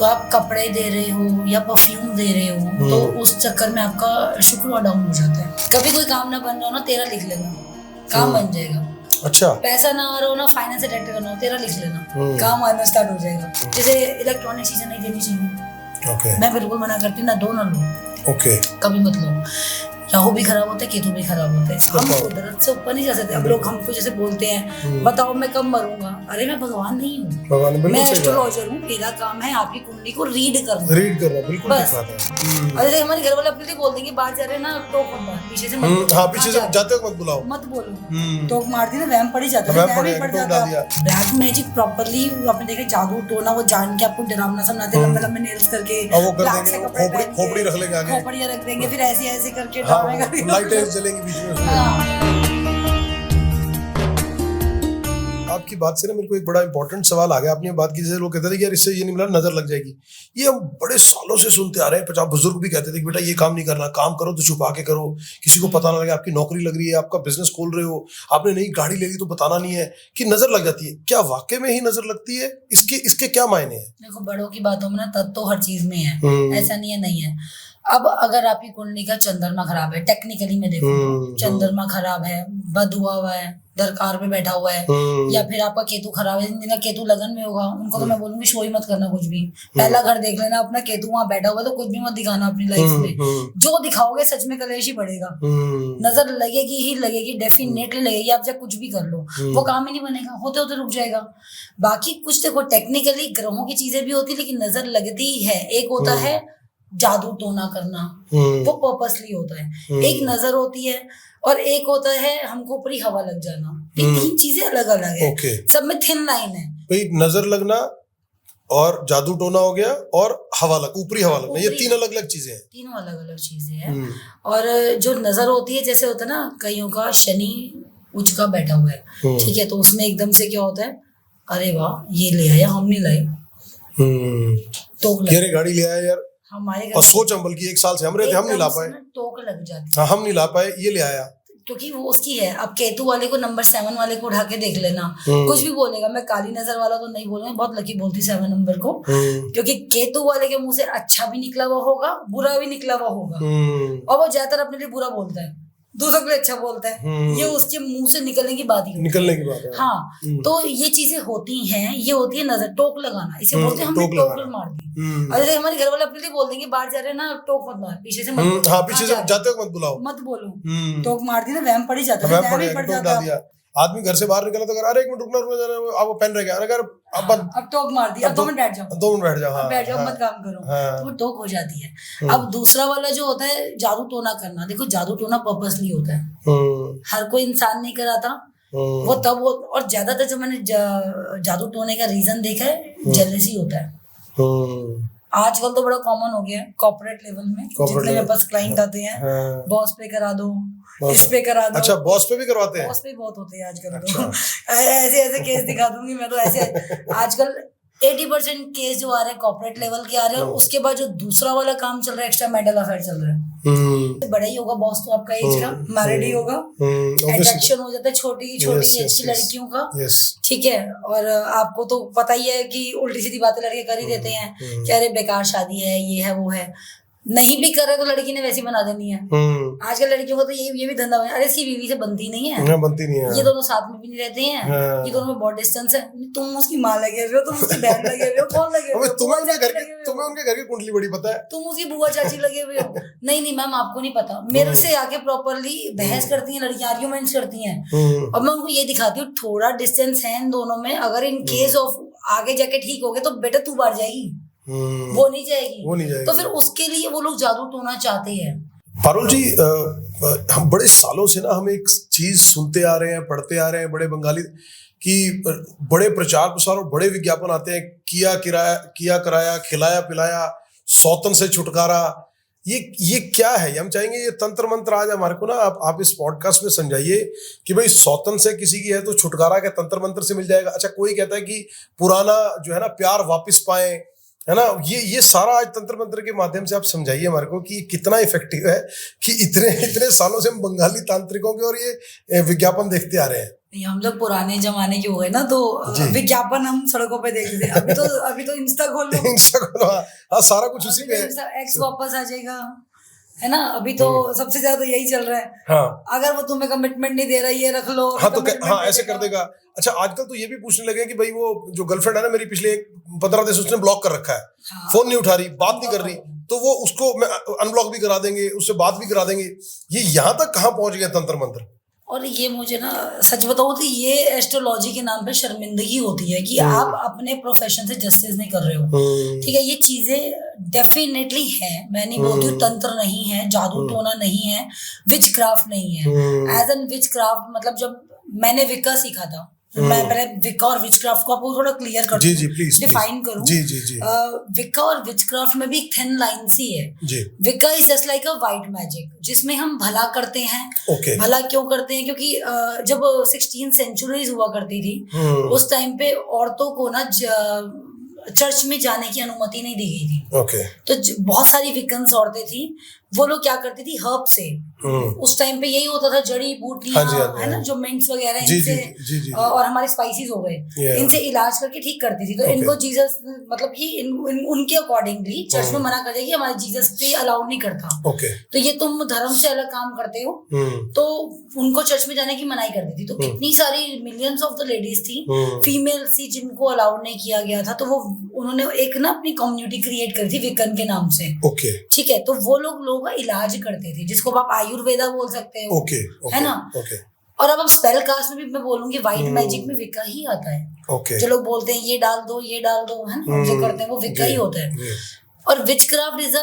तो आप कपड़े दे रहे हो या परफ्यूम दे रहे हो तो उस चक्कर में आपका शुक्र डाउन हो जाता है। कभी कोई काम ना बन रहा हो ना, तेरा लिख लेना, काम बन जाएगा। अच्छा, पैसा ना आ रहा हो ना, फाइनेंस अटेंड करना हो, तेरा लिख लेना, काम आना स्टार्ट हो जाएगा। जैसे इलेक्ट्रॉनिक चीजें नहीं देनी चाहिए। ओके, मैं बिल्कुल मना करती हूँ, ना दो ना लो। ओके, कभी मत लो। राहु भी खराब होता है, केतु भी खराब होता है। हम कुदरत से ऊपर नहीं जा सकते। अब लोग हमको जैसे बोलते हैं, बताओ मैं कब मरूंगा। अरे मैं भगवान नहीं हूँ, मैं एस्ट्रोलॉजर हूँ। मेरा काम है आपकी कुंडली को रीड करना, बिल्कुल बस। और जैसे हमारे घर वाले अपने लिए बोल देंगे, बाहर जा रहे हैं ना, टोक मत, पीछे से मत, हाँ, पीछे से जाते हो मत बुलाओ, मत बोलो। टोक मार दी ना, वहम पड़ ही जाता है, वहम ही पड़ जाता है। ब्लैक मैजिक प्रॉपर्ली आपने देखा, जादू टोना, वो जान के आपको डरावना समझाते, लंबे लंबे नेल्स करके, ब्लैक से कपड़े पहन के, खोपड़ी रख लेंगे आगे, खोपड़ियां रख देंगे, फिर ऐसे ऐसे करके डराएगा, चलेंगी बीच में। आपकी बात से ना मेरे को एक बड़ा इंपॉर्टेंट सवाल आ गया। आपने बात की, जैसे लोग कहते थे कि यार इससे ये नहीं मिला, नजर लग जाएगी। ये हम बड़े सालों से सुनते आ रहे हैं। 50 बुजुर्ग भी कहते थे कि बेटा ये काम नहीं करना, काम करो तो छुपा के करो, किसी को पता ना लगे। आपकी नौकरी लग रही है, आपका बिजनेस खोल रहे हो, आपने नई गाड़ी ले ली तो बताना नहीं है कि नजर लग जाती है। क्या वाकई में ही नजर लगती है? इसके क्या मायने हैं? देखो, बड़ों की बातों में ना तत्व तो हर चीज में है, ऐसा नहीं है नहीं है। अब अगर आपकी कुंडली का चंद्रमा खराब है, टेक्निकली में देखो, चंद्रमा खराब है, बद हुआ है, दरकार में बैठा हुआ है, या फिर आपका केतु खराब है, जिनका केतु लगन में होगा उनको तो मैं बोलूंगी शो ही मत करना कुछ भी। पहला घर देख लेना अपना, केतु वहां बैठा हुआ, तो कुछ भी मत दिखाना अपनी लाइफ में। जो दिखाओगे सच में कलेश ही पड़ेगा। नजर लगेगी ही लगेगी, डेफिनेटली लगेगी। आप चाहे कुछ भी कर लो, वो काम ही नहीं बनेगा, होते होते रुक जाएगा। बाकी कुछ देखो, टेक्निकली ग्रहों की चीजें भी होती है, लेकिन नजर लगती ही है। एक होता है जादू टोना करना, वो पर्पसली होता है। एक नजर होती है, और एक होता है हमको ऊपरी हवा लग जाना। ये तीन चीजें अलग अलग है, सब में थिन लाइन है भाई। नजर लगना और जादू टोना हो गया, और हवा लग, ऊपरी हवा लगना, ये तीन अलग अलग चीजें हैं, तीनों अलग अलग चीजें हैं। और जो नजर होती है, जैसे होता है ना, कईयों का शनि उच्च का बैठा हुआ है, ठीक है, तो उसमें एकदम से क्या होता है, अरे वाह ये ले आया, हम नहीं लाए, तो गाड़ी ले आया यार हमारे घर, और सोच हम बल्कि 1 साल से हम रहे थे, हम नहीं ला पाए, टोक लग जाती है, हम नहीं ला पाए, ये ले आया, क्योंकि वो उसकी है। अब केतु वाले को, नंबर 7 वाले को उठा के देख लेना, कुछ भी बोलेगा। मैं काली नजर वाला तो नहीं बोलूंगा, बहुत लकी बोलती 7 नंबर को, क्योंकि केतु वाले के मुंह से अच्छा भी निकला हुआ होगा, बुरा भी निकला हुआ होगा, और वो ज्यादातर अपने लिए बुरा बोलता है, दूसरों के लिए अच्छा बोलता है। ये उसके मुंह से निकलने की बात है। हाँ, तो ये चीजें होती हैं, ये होती है नजर, टोक लगाना, इसे बोलते हैं हमने टोक मार दी। और जैसे हमारे घर वाले अपने लिए बोल देंगे, बाहर जा रहे हैं ना, टोक मत मार, पीछे से मत, हाँ, पीछे से जाते हो मत बुलाओ, मत बोलो, टोक मार दी ना, वहम पड़ ही जाता है, वहम ही पड़ जाता है। आदमी घर से बाहर निकला तो अरे 1 मिनट रुकना, अब वो पेन रह गया, अरे अब टोक मार दी, अब 2 मिनट बैठ जाओ, 2 मिनट बैठ जाओ, हाँ, बैठ जाओ, मत काम करो, तो वो टोक हो जाती है। अब दूसरा वाला जो होता है जादू टोना करना, देखो जादू टोना पर्पसली होता है, हर कोई इंसान नहीं कराता वो, तब वो, और ज्यादातर जो मैंने जादू टोने का रीजन देखा है, जेलसी होता है। आजकल तो बड़ा कॉमन हो गया है कॉर्पोरेट लेवल में, जितने मेरे पास क्लाइंट आते हैं, बॉस पे करा दो, इस पे करा दो। अच्छा, बॉस पे भी करवाते हैं? बॉस पे बहुत होते हैं आजकल। अच्छा। तो ऐसे केस दिखा दूंगी मैं तो, ऐसे आजकल 80% केस जो आ रहे हैं कॉर्पोरेट लेवल के आ रहे हैं, और उसके बाद जो दूसरा वाला काम चल रहा है, एक्स्ट्रा मैरिटल अफेयर चल रहा है। बड़ा ही होगा बॉस तो आपका एज का, मैरिड ही होगा, अट्रैक्शन हो जाता है छोटी एज की लड़कियों का, ठीक है। और आपको तो पता ही है कि उल्टी सीधी बातें लड़के कर ही देते हैं कि अरे बेकार शादी है, ये है वो है। नहीं भी कर रहे तो लड़की ने वैसी बना देनी है। आजकल लड़कियों को तो ये भी धंधा है, अरे इसकी बीवी से बनती नहीं है, ये दोनों साथ में भी नहीं रहते हैं, ये दोनों में बहुत डिस्टेंस है, तुम उसकी माँ लगे हुए हो, तुम उसकी बहन लगे हुए हो, कौन लगे हुए हो? तुम्हें उनके घर की कुंडली बड़ी पता है, तुम उसकी बुआ चाची लगे हुए हो। नहीं मैम, आपको नहीं पता। मेरे से आके प्रॉपरली बहस करती हैं लड़कियां, आर्ग्यूमेंट्स करती हैं, और मैं उनको ये दिखाती हूँ थोड़ा डिस्टेंस है इन दोनों में, अगर इन केस ऑफ आगे जाके ठीक हो गए तो बेटा तू बाहर जाएगी, वो नहीं जाएगी। तो फिर उसके लिए वो लोग जादू टोना चाहते हैं। पारुल जी, हम बड़े सालों से ना हम एक चीज सुनते आ रहे हैं, पढ़ते आ रहे हैं, बड़े बंगाली कि बड़े प्रचार प्रसार और बड़े विज्ञापन आते हैं, किया कराया, खिलाया पिलाया, सौतन से छुटकारा। ये क्या है? हम चाहेंगे ये तंत्र मंत्र आज हमारे को ना आप इस पॉडकास्ट में समझाइए कि भाई सौतन से किसी की है तो छुटकारा के तंत्र मंत्र से मिल जाएगा। अच्छा, कोई कहता है कि पुराना जो है ना प्यार वापस पाए, है ना, ये सारा आज तंत्र मंत्र के माध्यम से आप समझाइए हमारे को कि कितना इफेक्टिव है कि इतने सालों से हम बंगाली तांत्रिकों के और ये विज्ञापन देखते आ रहे हैं। नहीं, हम लोग पुराने जमाने के हो गए ना, तो जी। विज्ञापन हम सड़कों पे देखते थे। अभी तो इंस्टा खोल लो, इंस्टा खोलो, हाँ सारा कुछ उसी पे है। एक्स वापस आ जाएगा, है ना। अभी तो सबसे ज्यादा यही चल रहा है। हाँ अगर वो तुम्हें कमिटमेंट नहीं दे रहा, ये रख लो, हाँ, तो commitment हाँ दे ऐसे कर देगा। देगा। अच्छा आजकल तो ये भी पूछने लगे हैं कि भाई वो जो गर्लफ्रेंड है ना मेरी, पिछले 15 दिन से उसने ब्लॉक कर रखा है, हाँ। फोन नहीं उठा रही, बात नहीं कर रही, तो वो उसको अनब्लॉक भी करा देंगे, उससे बात भी करा देंगे। ये यहाँ तक कहाँ पहुंच गया तंत्र मंत्र। और ये मुझे ना सच बताऊं तो ये एस्ट्रोलॉजी के नाम पे शर्मिंदगी होती है कि आप अपने प्रोफेशन से जस्टिस नहीं कर रहे हो। ठीक है, ये चीजें डेफिनेटली है, मैं नहीं बोलती हूँ तंत्र नहीं है, जादू टोना नहीं है, विच क्राफ्ट नहीं है। एज एन विच क्राफ्ट मतलब जब मैंने विक्का सीखा था, मैं पहले विक्का और विचक्राफ्ट को आपको थोड़ा क्लियर कर जी जी प्लीज डिफाइन करूं। जी जी जी विक्का और विचक्राफ्ट में भी एक थिन लाइन सी है जी। Wicca is just like a white magic, जिसमें हम भला करते हैं। ओके। भला क्यों करते हैं? क्योंकि जब 16 सेंचुरीज हुआ करती थी, उस टाइम पे औरतों को ना चर्च में जाने की अनुमति नहीं दी गई थी। ओके। तो बहुत सारी विकन्स औरतें थी, वो लोग क्या करती थी, हर्ब से, उस टाइम पे यही होता था, जड़ी बूटियां है ना, जो मिंट्स वगैरह, इनसे और हमारे स्पाइसेस हो गए, इनसे इलाज करके ठीक करती थी। तो इनको जीसस मतलब कि उनके अकॉर्डिंगली चर्च में मना कर दिया कि हमारे जीसस पे अलाउड नहीं करता। तो ये तुम धर्म से अलग काम करते हो, तो उनको चर्च में जाने की मनाही कर दी थी। तो कितनी सारी मिलियंस ऑफ द लेडीज थी, फीमेल थी, जिनको अलाउड नहीं किया गया था। तो वो उन्होंने एक ना अपनी कम्युनिटी क्रिएट करी थी विकन के नाम से। ठीक है, तो वो लोगों का इलाज करते थे, जिसको आप आयुर्वेदा बोल सकते हो, है ना। और अब स्पेल कास्ट में भी मैं बोलूंगी व्हाइट मैजिक में विक्का ही आता है। जो लोग बोलते हैं ये डाल दो, ये डाल दो, है ना, जो करते हैं वो विक्का ही होता है। और witchcraft is a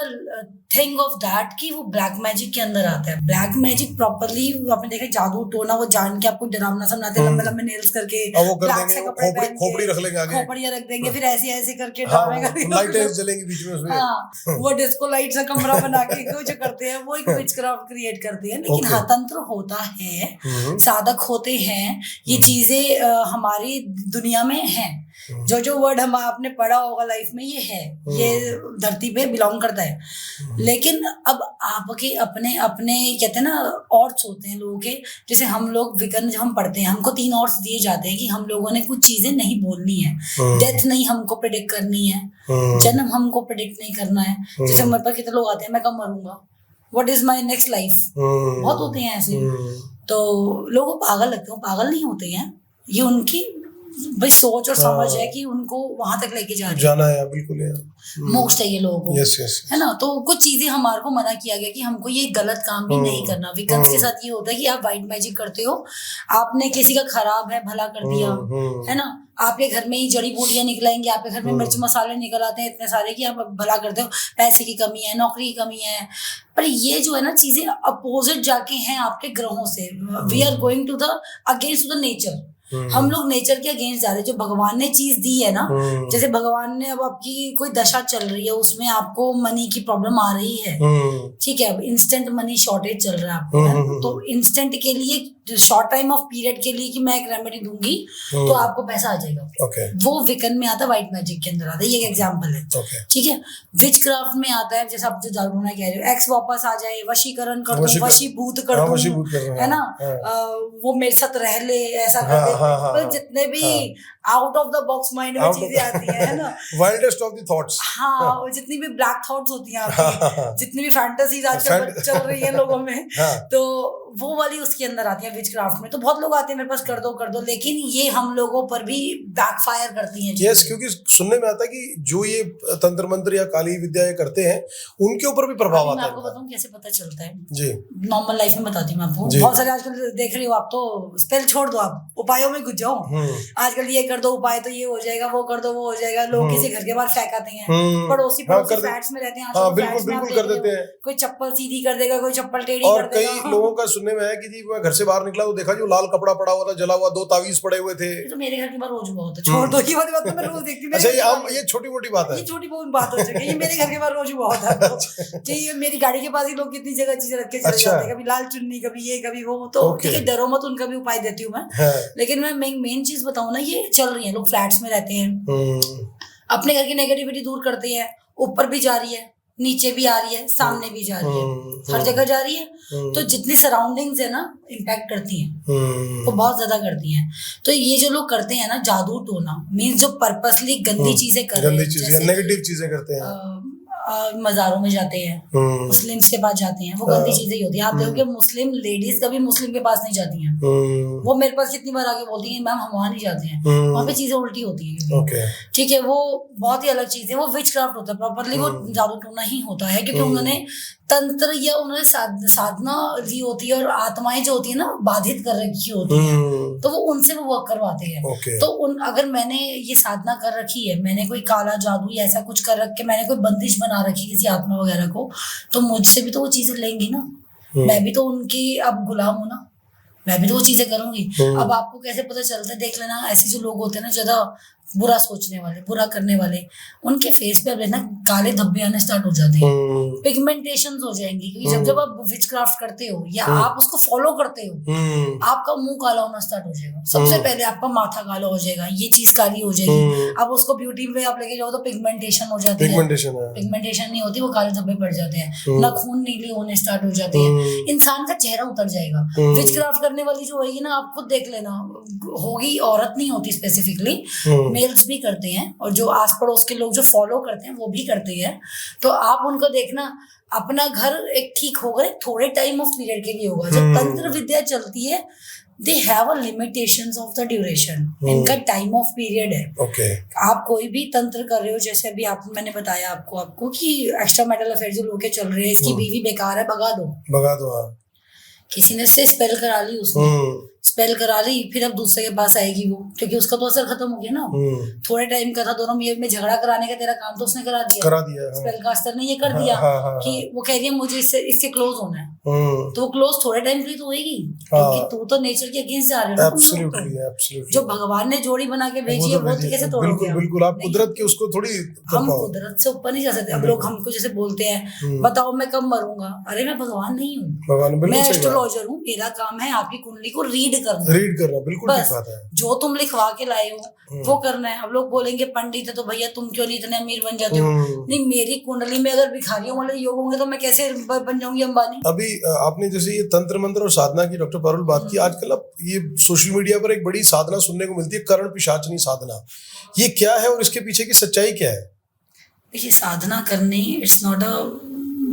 thing of that कि वो ब्लैक मैजिक के अंदर आता है। ब्लैक मैजिक प्रॉपर्ली आपने देखा, जादू टोना, वो जान के आपको डरावना समझाते, लंबे लंबे नेल्स करके, ब्लैक से कपड़े पहन के, खोपड़ी रख लेंगे आगे, खोपड़ियां रख देंगे, फिर ऐसे ऐसे करके ड्रामे करके लाइटें जलेंगी बीच में उसमें। हाँ, वो डिस्को लाइट सा कमरा बना के जो करते हैं, वो एक विचक्राफ्ट क्रिएट करते हैं। लेकिन हाँ, तंत्र होता है, साधक होते हैं, ये चीजें हमारी दुनिया में हैं। जो वर्ड हम आपने पढ़ा होगा लाइफ में, ये है, ये धरती पे बिलोंग करता है। लेकिन अब आपके अपने अपने कहते हैं ना ऑर्ट्स होते हैं लोगों के। जैसे हम लोग विकन जब हम पढ़ते हैं, हमको 3 ऑर्ट्स दिए जाते हैं कि हम लोगों ने कुछ चीजें नहीं बोलनी है, डेथ नहीं हमको प्रेडिक्ट करनी है, जन्म हमको प्रेडिक्ट नहीं करना है। जैसे मेरे पास कितने लोग आते हैं, मैं कब मरूंगा, what is my next life, बहुत होते हैं ऐसे। तो लोगों को पागल लगते हैं, पागल नहीं होते हैं, ये उनकी भाई सोच और समझ है कि उनको वहां तक लेके जाना है। बिल्कुल है, मोक्ष चाहिए लोगों को, yes. है ना। तो कुछ चीजें हमारे को मना किया गया कि हमको ये गलत काम भी नहीं करना। विकन्स के साथ ये होता है कि आप व्हाइट मैजिक करते हो, आपने किसी का खराब है भला कर दिया, है ना। आपके घर में ही जड़ी बूटियां निकलाएंगी, आपके घर में मिर्च मसाले निकल आते हैं इतने सारे कि आप भला करते हो। पैसे की कमी है, नौकरी की कमी है, पर ये जो है ना चीजें अपोजिट जाके हैं आपके ग्रहों से। We are going to the against the nature. हम लोग नेचर के अगेंस्ट जा रहे हैं। जो भगवान ने चीज दी है ना, जैसे भगवान ने अब आपकी कोई दशा चल रही है, उसमें आपको मनी की प्रॉब्लम आ रही है, ठीक है, अब इंस्टेंट मनी शॉर्टेज चल रहा है आपको, तो इंस्टेंट के लिए शॉर्ट टाइम ऑफ पीरियड के लिए कि मैं एक रेमेडी दूंगी तो आपको पैसा आ जाएगा। वो विकन में आता है, व्हाइट मैजिक के अंदर आता है, ये एक एग्जांपल है। ठीक है, विच क्राफ्ट में आता है, जैसे आप जो जादूना कह रहे हो, एक्स वापस आ जाए, वशीकरण कर दूं, वशीभूत कर दूं, है ना, वो मेरे साथ रह ले, ऐसा कर दे। तो जितने भी out of the box mind में चीजें आती है ना, वाइल्डेस्ट ऑफ द थॉट्स, हाँ, जितनी भी ब्लैक थॉट्स होती हैं आपकी, जितनी भी फैंटेसीज आजकल चल रही है लोगों में, तो वो वाली उसके अंदर आती है विच क्राफ्ट में। तो बहुत लोग आते हैं मेरे पास, कर दो, लेकिन ये हम लोगों पर भी बैकफायर करती हैं। यस, क्योंकि सुनने में आता है कि जो ये तंत्र मंत्र या काली विद्या करते हैं, उनके ऊपर भी प्रभाव आता है। मैं आपको बताऊं कैसे पता चलता है जी, नॉर्मल लाइफ में बताती हूँ आपको। बहुत सारे आजकल देख रही हो आप, तो स्पेल छोड़ दो, आप उपायों में घुस जाओ। आजकल ये कर दो उपाय तो ये हो जाएगा, वो कर दो वो हो जाएगा। लोग किसी घर के बाहर फेंक आते हैं, पड़ोसी फ्लैट्स में रहते हैं, बिल्कुल कर देते हैं। कोई चप्पल सीधी कर देगा, कोई चप्पल टेढ़ी और कर देगा। कई लोगों का सुनने में है कि जी मैं घर से बाहर निकला तो देखा जो लाल कपड़ा पड़ा हुआ था, जला हुआ, 2 तावीज पड़े हुए थे। तो मेरे घर की बात रोज हुआ होता है, छोड़ दो ये वाली बात, तो मैं रोज देखती हूँ। अच्छा, ये छोटी मोटी बात है, ये छोटी बहुत बात हो चुकी है, ये मेरे घर के बाहर रोज हुआ होता है। तो ये मेरी गाड़ी के पास ही लोग कितनी जगह चीजें रख के चले जाते हैं, कभी लाल चुन्नी, कभी ये कभी वो। तो ठीक है, डरो मत, उनका भी उपाय देती हूँ मैं। लेकिन मैं मेन चीज बताऊँ ना, ये चल रही है, लोग फ्लैट्स में रहते हैं, अपने घर की नेगेटिविटी दूर करते हैं, ऊपर भी जा रही है, नीचे भी आ रही है, सामने भी जा रही है, हर जगह जा रही है। तो जितनी सराउंडिंग्स है ना इम्पैक्ट करती हैं, वो बहुत ज्यादा करती हैं। तो ये जो लोग करते हैं ना जादू टोना, मीन्स जो पर्पसली गंदी चीजें कर रहे हैं, जैसे नेगेटिव चीजें करते हैं, मजारों में जाते हैं, मुस्लिम्स के पास जाते हैं, वो गंदी चीजें ही होती है। आप देखोगे मुस्लिम लेडीज कभी मुस्लिम के पास नहीं जाती हैं। वो मेरे पास कितनी बार आके बोलती हैं मैम हम वहां नहीं जाते हैं, वहां पे चीजें उल्टी होती है। ठीक है, वो बहुत ही अलग चीज है, वो विच क्राफ्ट होता है प्रॉपरली, वो जादू टोना ही होता है, क्योंकि उन्होंने तंत्र या उन्होंने साधना ली होती है, और आत्माएं जो होती है ना बाधित कर रखी होती है, तो वो उनसे वो वर्क करवाते हैं। तो अगर मैंने ये साधना कर रखी है, मैंने कोई काला जादू या ऐसा कुछ कर रख के मैंने कोई बंदिश बना रखी किसी आत्मा वगैरह को, तो मुझसे भी तो वो चीजें लेंगी ना, मैं भी तो उनकी अब गुलाम हूं ना, मैं भी तो वो चीजें करूंगी। अब आपको कैसे पता चलता है, देख लेना ऐसे जो लोग होते हैं ना ज्यादा बुरा सोचने वाले, बुरा करने वाले, उनके फेस पे अब ना काले धब्बे आने स्टार्ट हो जाते हैं, पिगमेंटेशंस हो जाएंगी, क्योंकि जब आप विचक्राफ्ट करते हो या आप उसको फॉलो करते हो, आपका मुंह काला होना स्टार्ट हो जाएगा। सबसे पहले आपका माथा काला हो जाएगा, ये चीज काली हो जाएगी। अब उसको ब्यूटी में आप लेके जाओ तो पिगमेंटेशन हो जाती है, पिगमेंटेशन नहीं होती, वो काले धब्बे पड़ जाते हैं, नाखून नीले होने स्टार्ट हो जाते हैं, इंसान का चेहरा उतर जाएगा। विचक्राफ्ट करने वाली जो होगी ना, आप खुद देख लेना, होगी, औरत नहीं होती स्पेसिफिकली, मेल्स भी करते हैं, और जो आस पड़ोस के लोग जो फॉलो करते हैं वो भी करते हैं। तो आप उनको देखना, अपना घर एक ठीक होगा थोड़े टाइम ऑफ पीरियड के लिए होगा। जब तंत्र विद्या चलती है, दे have a limitations of the duration, इनका टाइम ऑफ पीरियड है। आप कोई भी तंत्र कर रहे हो, जैसे अभी मैंने बताया आपको कि एक्स्ट्रा मैरिटल अफेयर जो लोग चल रहे हैं, इसकी बीवी बेकार है, भगा दो। किसी ने से स्पेल करा ली, उसने स्पेल करा ली, फिर अब दूसरे के पास आएगी वो, क्योंकि उसका तो असर खत्म हो गया ना। थोड़े टाइम का था, दोनों में झगड़ा कराने का तेरा काम तो उसने करा दिया। स्पेल कास्टर ने ये कर दिया कि वो कह रही है मुझे इससे क्लोज होना है, तो वो क्लोज थोड़े टाइम के लिए तो होगी, क्योंकि तू तो नेचर के अगेंस्ट जा रहे हो। जो भगवान ने जोड़ी बना के भेजी है वो तो कैसे तोड़ोगे? बिल्कुल, आप कुदरत के उसको थोड़ी, हम कुदरत से ऊपर नहीं जा सकते। अब लोग हमको जैसे बोलते हैं बताओ मैं कब मरूंगा, अरे मैं भगवान नहीं हूँ, मैं एस्ट्रोलॉजर हूँ, मेरा काम है आपकी कुंडली को रीड करना, बिल्कुल ठीक बात है। जो तुम लिखवा के लाए हो वो करना है। अब लोग बोलेंगे पंडित है तो भैया तुम क्यों नहीं इतने अमीर बन जाते हो? नहीं, मेरी कुंडली में अगर भिखारियों वाले योग होंगे तो मैं कैसे बन जाऊंगी अंबानी? अभी आपने जैसे ये तंत्र मंत्र और साधना की डॉक्टर पारुल बात की, आजकल अब ये सोशल मीडिया पर एक बड़ी साधना सुनने को मिलती है, कर्ण पिशाचनी साधना। ये क्या है और इसके पीछे की सच्चाई क्या है? देखिए, साधना करनी इट्स नॉट अ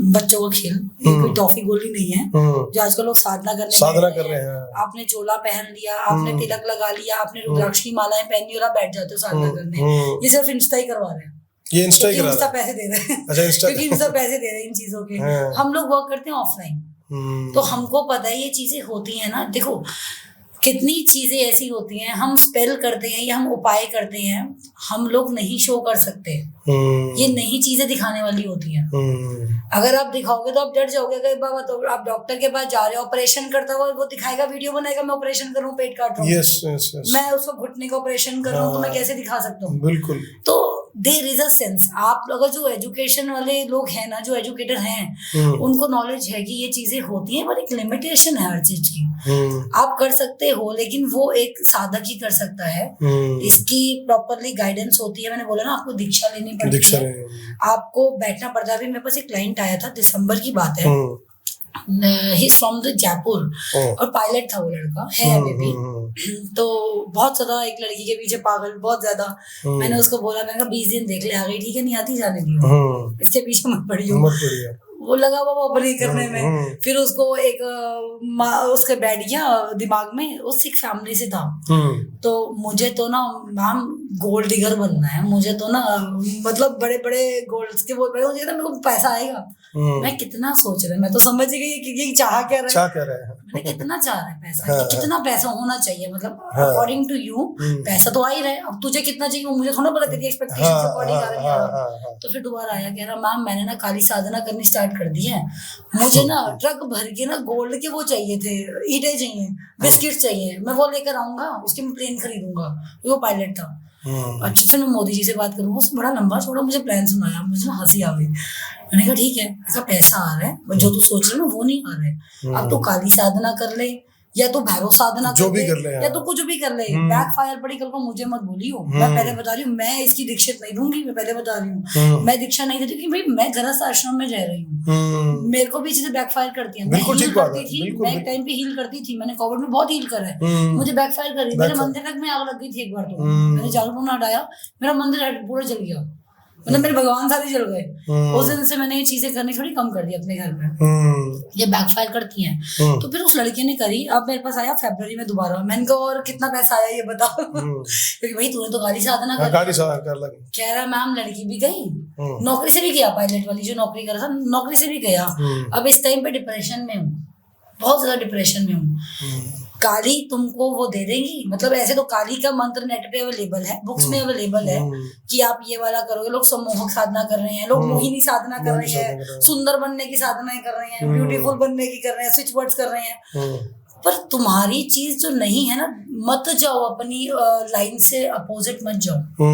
बच्चों का खेल, कोई टॉफी गोली नहीं है जो आजकल लोग साधना कर रहे हैं। आपने चोला पहन लिया, आपने तिलक लगा लिया, आपने रुद्राक्ष की मालाएं पहनी और आप बैठ जाते हो साधना करने। ये सिर्फ इंस्टा ही करवा रहे हैं, ये इंस्टा पैसे दे रहे हैं। क्योंकि इंस्टा पैसे दे रहे हैं इन चीजों के। हम लोग वर्क करते हैं ऑफलाइन, तो हमको पता है ये चीजें होती है ना। देखो कितनी चीजें ऐसी होती हैं, हम स्पेल करते हैं या हम उपाय करते हैं, हम लोग नहीं शो कर सकते, ये नई चीजें दिखाने वाली होती हैं। अगर आप दिखाओगे तो आप डर जाओगे। अगर बाबा तो आप डॉक्टर के पास जा रहे हो, ऑपरेशन करता हुआ वो दिखाएगा, वीडियो बनाएगा मैं ऑपरेशन कर रहा हूँ, पेट काट रहा हूँ, yes. मैं उसको घुटने का ऑपरेशन कर रहा हूँ, तो मैं कैसे दिखा सकता हूँ? बिल्कुल। तो देयर इज अ सेंस। आप अगर जो एजुकेशन वाले लोग हैं ना, जो एजुकेटर हैं, उनको नॉलेज है कि ये चीजें होती हैं, पर एक लिमिटेशन है हर चीज की। आप कर सकते हो, लेकिन वो एक साधक ही कर सकता है। इसकी प्रॉपरली गाइडेंस होती है। मैंने बोला ना, आपको दीक्षा लेनी पड़ती है, आपको बैठना पड़ता है। अभी मेरे पास एक क्लाइंट आया था, दिसंबर की बात है, he is from the Jaipur, और पायलट था वो लड़का, है अभी भी। तो बहुत ज्यादा एक लड़की के पीछे पागल, बहुत ज्यादा। मैंने उसको बोला, मैंने कहा 20 दिन देख ले, आ गई ठीक है, नहीं आती जाने दी, इसके पीछे मत पड़ियो। वो लगा वो अपनी करने में। फिर उसको एक उसके बैठ गया दिमाग में, वो सिख फैमिली से था। तो मुझे तो ना मैम गोल्ड डिगर बनना है, मुझे तो ना मतलब बड़े बड़े गोल्ड के बोल रहे, मुझे मेरे को पैसा आएगा। मैं कितना सोच रहा है, मैं तो समझ गई कि चाह क्या रहा है, मैंने कितना चाह रहा है पैसा, कितना पैसा होना चाहिए, मतलब अकॉर्डिंग टू यू पैसा तो आ ही रहा है, अब तुझे कितना चाहिए वो मुझे थोड़ा पता, तेरी एक्सपेक्टेशन से अकॉर्डिंग आ रहा है। तो फिर दोबारा आया, कह रहा मैम मैंने ना काली साधना करनी स्टार्ट कर दी है, मुझे ना ट्रक भर के ना गोल्ड के वो चाहिए थे, ईंटें चाहिए, बिस्किट चाहिए, मैं वो लेकर आऊंगा, उसकी मैं प्लेन खरीदूंगा। वो पायलट था। अच्छा चलो मोदी जी से बात करूंगा। उसने बड़ा लंबा छोड़ा मुझे प्लान सुनाया, मुझे ना हंसी आ गई। मैंने कहा ठीक है, ऐसा पैसा आ रहा है, जो तू सोच रहा है ना वो नहीं आ रहा है। अब तो काली साधना कर ले, या तो भैरव साधना जो भी कर ले, या तो कुछ भी कर ले, बैक फायर पड़ी कल को मुझे मत बोलियो। मैं पहले बता रही हूँ, मैं इसकी दीक्षित नहीं दूंगी, मैं पहले बता रही हूँ, मैं दीक्षा नहीं देती कि भाई मैं गृहस्थ आश्रम में रह रही हूँ, मेरे को भी चीजें बैक फायर करती है। मैं हील करती थी, मैं एक टाइम पे हील करती थी, मैंने कोविड में बहुत हील करा है, मुझे बैक फायर कर रही, मेरे मंदिर तक में आग लग गई थी एक बार, तो मैंने झाड़ू ना हटाया, मेरा मंदिर पूरा जल गया, मतलब मेरे भगवान सारे जल गए। उस दिन से मैंने ये चीजें करनी थोड़ी कम कर दी अपने घर में, ये बैकफायर करती हैं। तो फिर उस लड़के ने करी, अब मेरे पास आया फरवरी में दोबारा, मैंने कहा और कितना पैसा आया ये बताओ, क्योंकि भाई तूने तो गाड़ी साधना कर कह रहा मैम लड़की भी गई, नौकरी से भी गया, पायलट वाली जो नौकरी कर रहा था नौकरी से भी गया, अब इस टाइम पे डिप्रेशन में हूँ, बहुत ज्यादा डिप्रेशन में हूँ। काली तुमको वो दे देंगी, मतलब ऐसे तो काली का मंत्र नेट पे अवेलेबल है, बुक्स में अवेलेबल है कि आप ये वाला करोगे। लोग सम्मोहक साधना कर रहे हैं, लोग मोहिनी साधना कर रहे हैं, सुंदर बनने की साधनाएं कर रहे हैं, ब्यूटीफुल बनने की कर रहे हैं, स्विच वर्ड्स कर रहे हैं, पर तुम्हारी चीज जो नहीं है ना, मत जाओ अपनी लाइन से अपोजिट मत जाओ।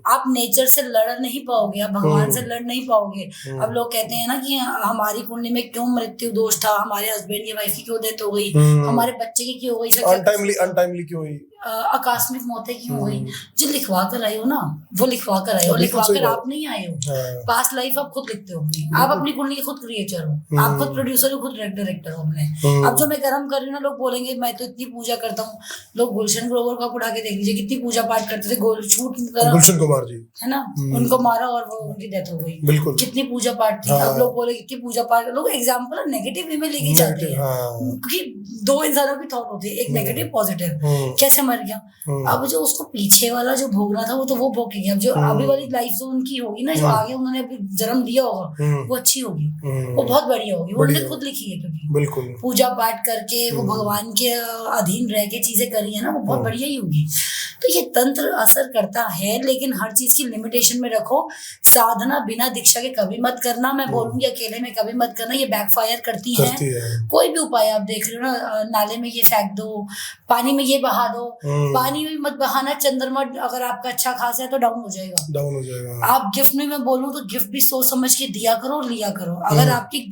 आप नेचर से लड़ नहीं पाओगे, आप भगवान से लड़ नहीं पाओगे। अब लोग कहते हैं ना कि हमारी कुंडली में क्यों मृत्यु दोष था, हमारे हस्बैंड की वाइफ की क्यों डेथ हो गई, हमारे बच्चे की क्यों हो गई, अनटाइमली क्यों हुई, आकस्मिक मौतें क्यों हुई, जो लिखवा कर आए हो ना वो लिखवा कर आए हो, लिखवा कर आप नहीं आए हो। पास्ट लाइफ आप खुद लिखते हो, आप अपनी कुंडली के खुद क्रिएटर हो, आप खुद प्रोड्यूसर हो, खुद डायरेक्टर हो अपने। अब जो मैं कर्म कर रही हूँ ना, लोग बोलेंगे मैं तो इतनी पूजा करता हूँ, लोग गुलशन ग्रोवर का उठा के देख लीजिए कितनी पूजा पाठ करते थे, गुलशन कुमार जी है ना, उनको मारा और वो उनकी डेथ हो गई, बिल्कुल कितनी पूजा पाठ थी। अब लोग बोले कितनी पूजा पाठ, लोग एग्जाम्पल नेगेटिव वे में लेके जाते हैं, क्योंकि दो इंसानों की थॉट होती है, एक नेगेटिव पॉजिटिव, कैसे मर गया। अब जो उसको पीछे वाला जो भोगना था वो तो वो भोग के गया, अब जो अभी वाली लाइफ जो उनकी होगी ना, जो आगे उन्होंने अभी जन्म दिया होगा वो अच्छी होगी, वो बहुत बढ़िया होगी, वो उन्होंने खुद लिखी है, क्योंकि बिल्कुल पूजा पाठ करके वो भगवान के अधीन रह के चीजें करी है ना, वो बहुत बढ़िया ही होगी। तो ये तंत्र असर करता है, लेकिन हर चीज की लिमिटेशन में रखो। साधना बिना दीक्षा के कभी मत करना, मैं बोलूंगी अकेले में कभी मत करना, ये बैकफायर करती है। कोई भी उपाय आप देख रहे हो ना, नाले में ये फेंक दो, पानी में ये बहा दो, पानी में मत बहाना, चंद्रमा अगर आपका अच्छा खासा है तो डाउन हो जाएगा। आप गिफ्ट में मैं बोलूं तो गिफ्ट भी सोच समझ के दिया करो और लिया करो। अगर आपकी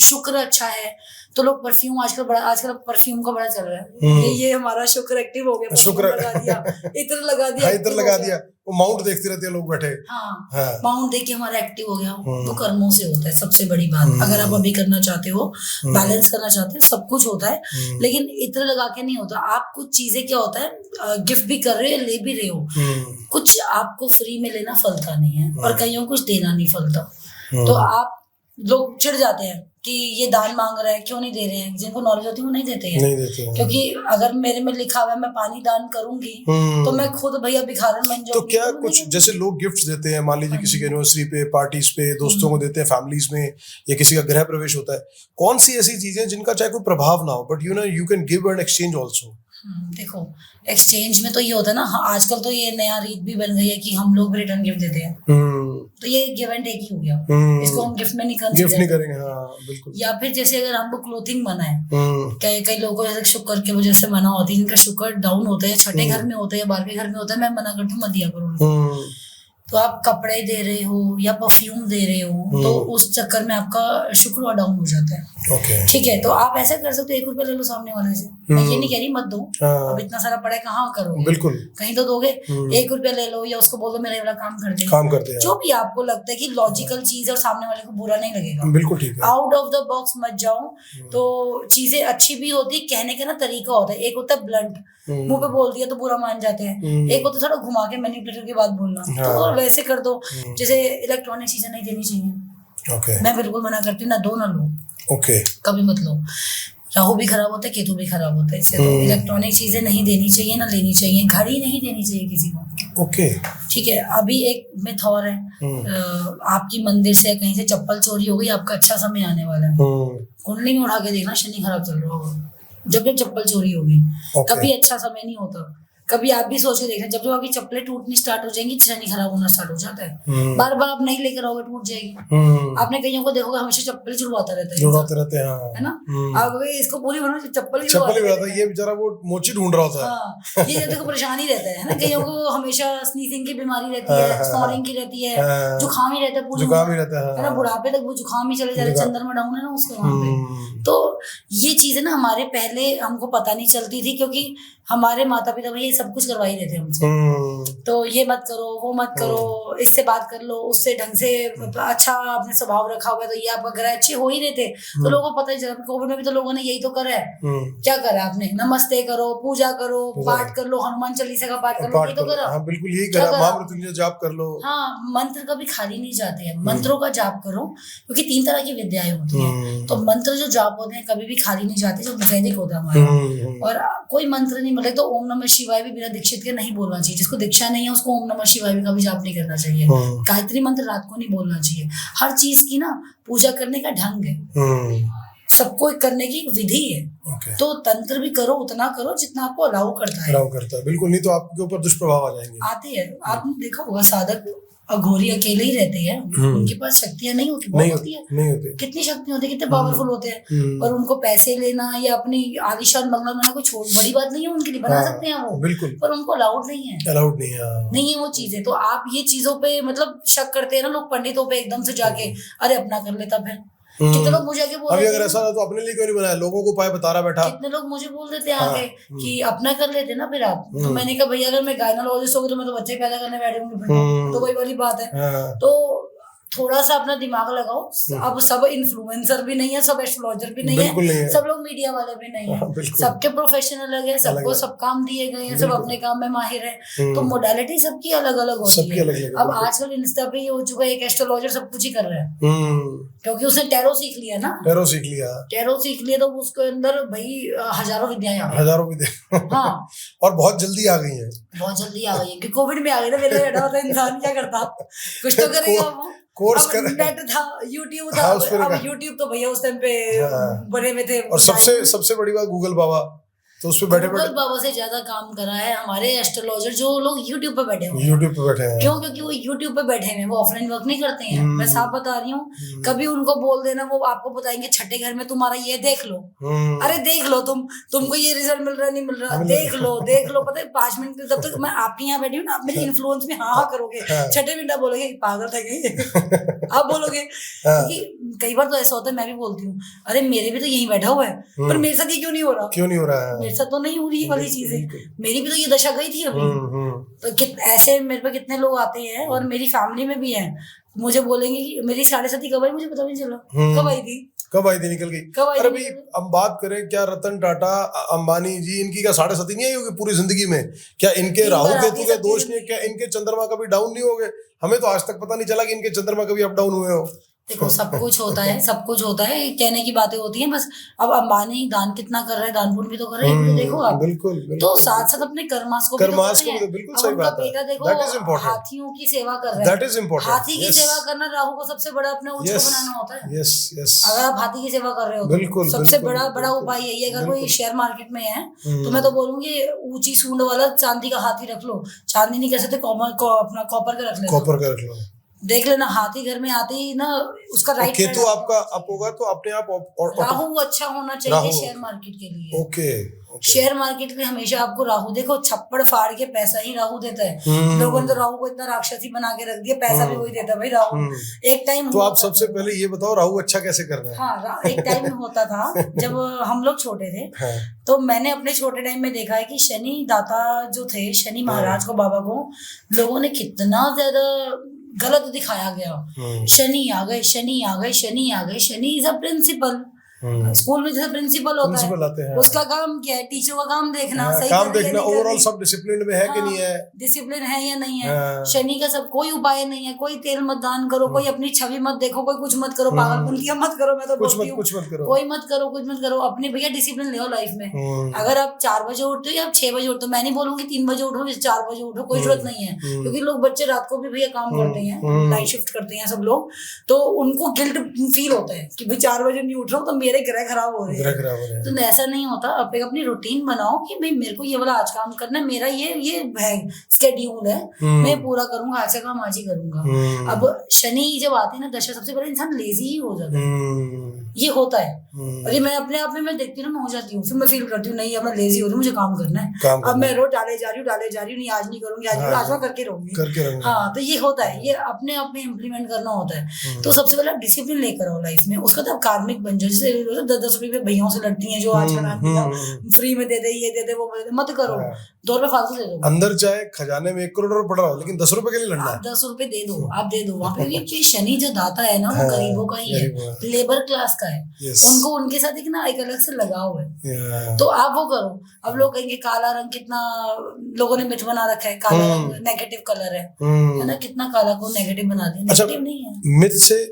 शुक्र अच्छा है तो लोग परफ्यूम आजकल परफ्यूम का बड़ा चल रहा है, ये हमारा शुक्र एक्टिव हो गया, शुक्र लगा दिया, इत्र लगा दिया, वो माउंट देखते रहते हैं लोग बैठे, हाँ। माउंट देख के हमारा एक्टिव हो गया, तो कर्मों से होता है सबसे बड़ी बात। अगर आप अभी करना चाहते हो, बैलेंस करना चाहते हो, सब कुछ होता है, लेकिन इत्र लगा के नहीं होता। आप कुछ चीजें क्या होता है, गिफ्ट भी कर रहे हो, ले भी रहे हो, कुछ आपको फ्री में लेना फलता नहीं है और कईयों कुछ देना नहीं फलता। तो आप लोग चिढ़ जाते हैं कि ये दान मांग रहे हैं, क्यों नहीं दे रहे हैं। जिनको नॉलेज होती है वो नहीं देते हैं, क्योंकि अगर मेरे में लिखा हुआ है मैं पानी दान करूंगी तो मैं खुद भैया भिखारन बन जाऊंगी। तो क्या कुछ जैसे लोग गिफ्ट्स देते हैं, मान लीजिए किसी के एनिवर्सरी पे, पार्टीज पे, दोस्तों को देते हैं, फैमिलीज में, या किसी का गृह प्रवेश होता है, कौन सी ऐसी चीजें जिनका चाहे कोई प्रभाव ना हो, but you can give and exchange also. देखो एक्सचेंज में तो ये होता है ना, आजकल तो ये नया रीत भी बन गई है कि हम लोग रिटर्न गिफ्ट देते हैं, तो ये गिव एंड टेक ही हो गया, इसको हम गिफ्ट में नहीं करेंगे। हाँ, बिल्कुल। या फिर जैसे अगर हमको क्लोथिंग बना है, कई लोगों को शुक्र की वजह से मना होती है, इनका शुक्र डाउन होता है, छठे घर में होता है या 12वें घर में होता है, मैं मना करती हूँ मत दिया करो। तो आप कपड़े दे रहे हो या परफ्यूम दे रहे हो, तो उस चक्कर में आपका शुक्र डाउन हो जाता है। ठीक है, तो आप ऐसा कर सकते हो, 1 रुपया ले लो सामने वाले से, मैं ये नहीं कह रही मत दो, अब इतना सारा पड़ा है कहाँ करोगे, बिल्कुल कहीं तो दोगे। 1 रुपया ले लो या उसको बोलो मेरे वाला काम कर दे, जो भी आपको लगता है कि लॉजिकल चीज और सामने वाले को बुरा नहीं लगेगा, बिल्कुल ठीक है। आउट ऑफ द बॉक्स मत जाओ, तो चीजें अच्छी भी होती, कहने का ना तरीका होता है। एक होता है ब्लंट, मुंह पे बोल दिया तो बुरा मान जाते हैं, एक होता है थोड़ा घुमा के मैनिपुलेटर की बात बोलना, तो वैसे कर दो। जैसे इलेक्ट्रॉनिक चीजें नहीं देनी चाहिए, मैं बिल्कुल मना करती हूँ, ना दो ना लो, कभी मत लो। राहु भी खराब होता है, केतु भी खराब होता है, इससे तो इलेक्ट्रॉनिक चीजें नहीं देनी चाहिए, ना लेनी चाहिए। घड़ी नहीं देनी चाहिए किसी को, ठीक है। अभी एक मिथ और है, आपकी मंदिर से कहीं से चप्पल चोरी हो गई, आपका अच्छा समय आने वाला है, कुंडली में उठा के देखना, शनि खराब चल रहा होगा जब चप्पल चोरी होगी, कभी अच्छा समय नहीं होता। कभी आप भी सोच के देखना, जब जब आपकी चप्पलें टूटनी स्टार्ट हो जाएंगी, शनि खराब होना स्टार्ट हो जाता है। बार बार आप नहीं लेकर आओगे, टूट जाएगी। आपने कईयों को देखोगे हमेशा चप्पल जुड़वाता रहता है, जुड़वाते रहते हैं, हाँ। है ना। आप इसको पूरी बनो, चप्पल ही चप्पल ही रहता है, ये बेचारा वो मोची ढूंढ रहा होता है। हाँ, ये देखो परेशान ही रहता है ना। कईयों को हमेशा स्नीजिंग की बीमारी रहती है, स्नोरिंग की रहती है, जुकाम ही रहता है, पूरी जुकाम ही रहता है ना। बुढ़ापे तक वो जुकाम ही चले जा रहे, चंद्रमा डाउन है ना उसके वहां पे। तो ये चीजें ना हमारे पहले हमको पता नहीं चलती थी, क्योंकि हमारे माता पिता भैया सब कुछ करवा ही रहे थे हमसे। तो ये मत करो, वो मत करो, इससे बात कर लो, उससे ढंग से अच्छा आपने स्वभाव रखा हुआ है, तो ये आप अगर अच्छे हो ही रहे थे तो लोगों को पता ही चला। कोविड में भी तो लोगों ने यही तो करा है। क्या करा आपने? नमस्ते करो, पूजा करो, पाठ कर लो, हनुमान चालीसा का पाठ कर लो, ये तो करा। हाँ, बिल्कुल यही करा। महामृत्युंजय जाप कर लो। हाँ, मंत्र कभी खाली नहीं जाते हैं, मंत्रों का जाप करो, क्योंकि 3 तरह की विद्याएं होती हैं। तो मंत्र जो जाप होते हैं कभी भी खाली नहीं जाते, जो वैदिक होता है हमारा। और कोई मंत्र नहीं मिले तो ओम नमः शिवाय भी बिना दीक्षित के नहीं बोलना चाहिए। जिसको दीक्षा नहीं है उसको ओम नमः शिवाय भी कभी जाप नहीं करना चाहिए। गायत्री मंत्र रात को नहीं बोलना चाहिए। हर चीज की ना पूजा करने का ढंग है, सबको करने की विधि है। तो तंत्र भी करो, उतना करो जितना आपको अलाउ करता है। बिल्कुल, नहीं तो आपके ऊपर दुष्प्रभाव आ जाएंगे। आते हैं। आपने देखा होगा साधक अघोरी अकेले ही रहते हैं, उनके पास शक्तियां नहीं होती, बहुत होती है, नहीं होती। कितनी शक्तियां होती है, कितने पावरफुल होते हैं। और उनको पैसे लेना या अपनी आलीशान बंगला बनाना कोई छोटी बड़ी बात नहीं है उनके लिए, बना सकते हैं वो, बिल्कुल, पर उनको अलाउड नहीं है, नहीं है वो चीजें। तो आप ये चीजों पे मतलब शक करते हैं ना लोग, पंडितों पे एकदम से जाके, अरे अपना कर लेता फिर। कितने लोग मुझे आके बोल अभी अगर ऐसा तो अपने लिए क्यों नहीं बनाया, लोगों को पाए बता रहा बैठा। कितने लोग मुझे बोल देते हैं आके कि अपना कर लेते ना फिर आप। तो मैंने कहा भैया अगर मैं गायनोलॉजिस्ट होगी तो मैं तो बच्चे पैदा करने बैठूंगी, तो वही वाली बात है। तो थोड़ा सा अपना दिमाग लगाओ। अब सब इन्फ्लुएंसर भी नहीं है, सब एस्ट्रोलॉजर भी नहीं है, सब लोग मीडिया वाले भी नहीं है, सबके प्रोफेशन अलग है, सबको सब काम दिए गए हैं, सब अपने काम में माहिर है। तो मोडालिटी सबकी अलग अलग होती है। अब आजकल इंस्टा पे ये हो चुका है, एक एस्ट्रोलॉजर सब कुछ ही कर रहा है, क्योंकि उसने टैरो सीख लिया ना। टैरो सीख लिया तो उसके अंदर भाई हजारों विद्याएं आ गई। हाँ, और बहुत जल्दी आ गई है, बहुत जल्दी आ गई है, क्योंकि कोविड में आ गई ना। पहले बैठा होता इंसान क्या करता, कुछ तो करेगा वो। कोर्स कर नेट था, यूट्यूब था। अब यूट्यूब तो भैया उस टाइम पे बने में थे। और सबसे बड़ी बात गूगल बाबा, तो उसपे बैठे गूगल बाबा से ज्यादा काम करा है हमारे एस्ट्रोलॉजर, जो लोग यूट्यूब पे बैठे हुए हैं। क्यों? क्योंकि वो यूट्यूब पे बैठे हैं, वो ऑफलाइन वर्क नहीं करते हैं। मैं साफ बता रही हूँ। कभी उनको बोल देना, वो आपको बताएंगे छठे घर में तुम्हारा ये देख लो। अरे देख लो, तुमको ये रिजल्ट मिल रहा नहीं मिल रहा, देख लो। पता है 5 मिनट तब तक मैं आपके यहाँ बैठी हूँ ना, आप मेरी इन्फ्लुएंस में हाँ करोगे, छठे मिनट आप बोलोगे पागल था क्या आप बोलोगे। क्योंकि कई बार तो ऐसा होता है, मैं भी बोलती हूँ अरे मेरे भी तो यहीं बैठा हुआ है, पर मेरे साथ ये क्यों नहीं हो रहा है, मेरे साथ तो नहीं हो रही वाली चीजें, मेरी भी तो ये दशा गई थी अभी। तो ऐसे मेरे पे कितने लोग आते हैं, और मेरी फैमिली में भी हैं, मुझे बोलेंगे कि मेरी 7.5 कब आई, मुझे पता नहीं चला कब आई थी निकल गई। अरे भाई हम बात करें क्या रतन टाटा अंबानी जी, इनकी क्या 7.5 नहीं आई होगी पूरी जिंदगी में? क्या इनके राहु केतु के दोष नहीं? क्या इनके चंद्रमा कभी डाउन नहीं हो गए? हमें तो आज तक पता नहीं चला कि इनके चंद्रमा कभी अप डाउन हुए हो। देखो सब कुछ होता है, कहने की बातें होती हैं बस। अब अंबानी दान कितना कर रहा है, दान पुण्य भी तो कर रहा है, तो देखो आप। बिल्कुल। तो साथ साथ अपने कर्मास को भी तो कर रहे हैं। बिल्कुल सही बात है। बेटा देखो हाथियों की सेवा कर रहा है, हाथी की सेवा करना राहु को सबसे बड़ा अपने उच्च को बनाना होता है। अगर आप हाथी की सेवा कर रहे हो तो सबसे बड़ा उपाय यही है। अगर कोई शेयर मार्केट में है तो मैं तो बोलूंगी ऊंची सूंड वाला चांदी का हाथी रख लो। चांदी नहीं कर सकते, अपना कॉपर का रख लो। देख लेना हाथी घर में आते ही ना उसका राइट केतु आपका अप होगा तो अपने आप राहु अच्छा होना चाहिए शेयर मार्केट के लिए। ओके। शेयर मार्केट में हमेशा आपको राहु देखो छप्पड़ फाड़ के पैसा ही राहु देता है। लोगों ने तो राहु को इतना राक्षसी बना के रख दिया, पैसा भी वही देता है भाई राहु। एक टाइम तो आप सबसे पहले ये बताओ राहु अच्छा कैसे करना है? हाँ, एक टाइम में होता था जब हम लोग छोटे थे तो मैंने अपने छोटे टाइम में देखा है कि शनि दाता जो थे, शनि महाराज को, बाबा को लोगों ने कितना ज्यादा गलत दिखाया गया। शनि आ गए, Shani is a principal. School में जैसे प्रिंसिपल होता है, उसका काम क्या है? टीचर का काम देखना, सही काम देखना, ओवरऑल सब डिसिप्लिन में है कि नहीं है, डिसिप्लिन है या नहीं है। शनि का सब कोई उपाय नहीं है, कोई तेल मत दान करो, कोई अपनी छवि मत देखो, कोई कुछ मत करो, पागलपंतियां मत करो। मैं तो बोलती हूँ कुछ मत करो, अपनी भैया डिसिप्लिन ले लाइफ में। अगर आप 4 बजे उठते हो या 6 बजे उठते हो, मैं नहीं बोलूंगी 3 बजे उठो, 4 बजे उठो, कोई जरूरत नहीं है। क्योंकि लोग बच्चे रात को भी भैया काम करते हैं, नाइट शिफ्ट करते हैं सब लोग, तो उनको गिल्ट फील होता है कि भाई 4 बजे नहीं उठ रहा हूँ तो मेरे ग्रह खराब हो रहे हैं। तो ऐसा नहीं होता, आप एक अपनी रूटीन बनाओ कि भाई मेरे को ये वाला आज काम करना है, मेरा ये है स्केड्यूल है, मैं पूरा करूंगा, आज से काम आज ही करूंगा। अब शनि जब आते हैं ना दशा, सबसे पहले इंसान लेजी ही हो जाता है, ये होता है। और ये मैं अपने आप में मैं देखती हूँ ना, मैं हो जाती हूँ, फिर मैं फील करती हूँ नहीं अब मैं लेजी हो रही हूँ, मुझे काम करना है। अब मैं रोज डाले जा रही हूँ, नहीं आज नहीं करूंगी, आज मैं करके रहूंगी। हाँ, तो ये होता है, ये अपने आप में इम्प्लीमेंट करना होता है। तो सबसे पहले डिसिप्लिन लेकर आओ लाइफ में, उसका तो कार्मिक बन जाओ। जैसे 10-10 रुपए भैया से लड़ती हैं जो आजकल फ्री में दे दे, ये दे दे, वो मत करो, 2 रुपए फालतू दे दो। अंदर चाहे खजाने में 1 करोड़ पड़ा हो, लेकिन 10 रुपए के लिए लड़ना है। 10 रुपए दे दो, आप दे दो। वहाँ पे शनि जो दाता है ना, वो गरीबों का ही है, लेबर क्लास का है, उनको उनके साथ एक अलग से लगाव है। तो आप वो करो। अब लोग कहेंगे काला रंग, कितना लोगों ने मिथ बना रखा है, काला रंग नेगेटिव कलर है ना, कितना काला को नेगेटिव बना दिया। नेगेटिव नहीं है।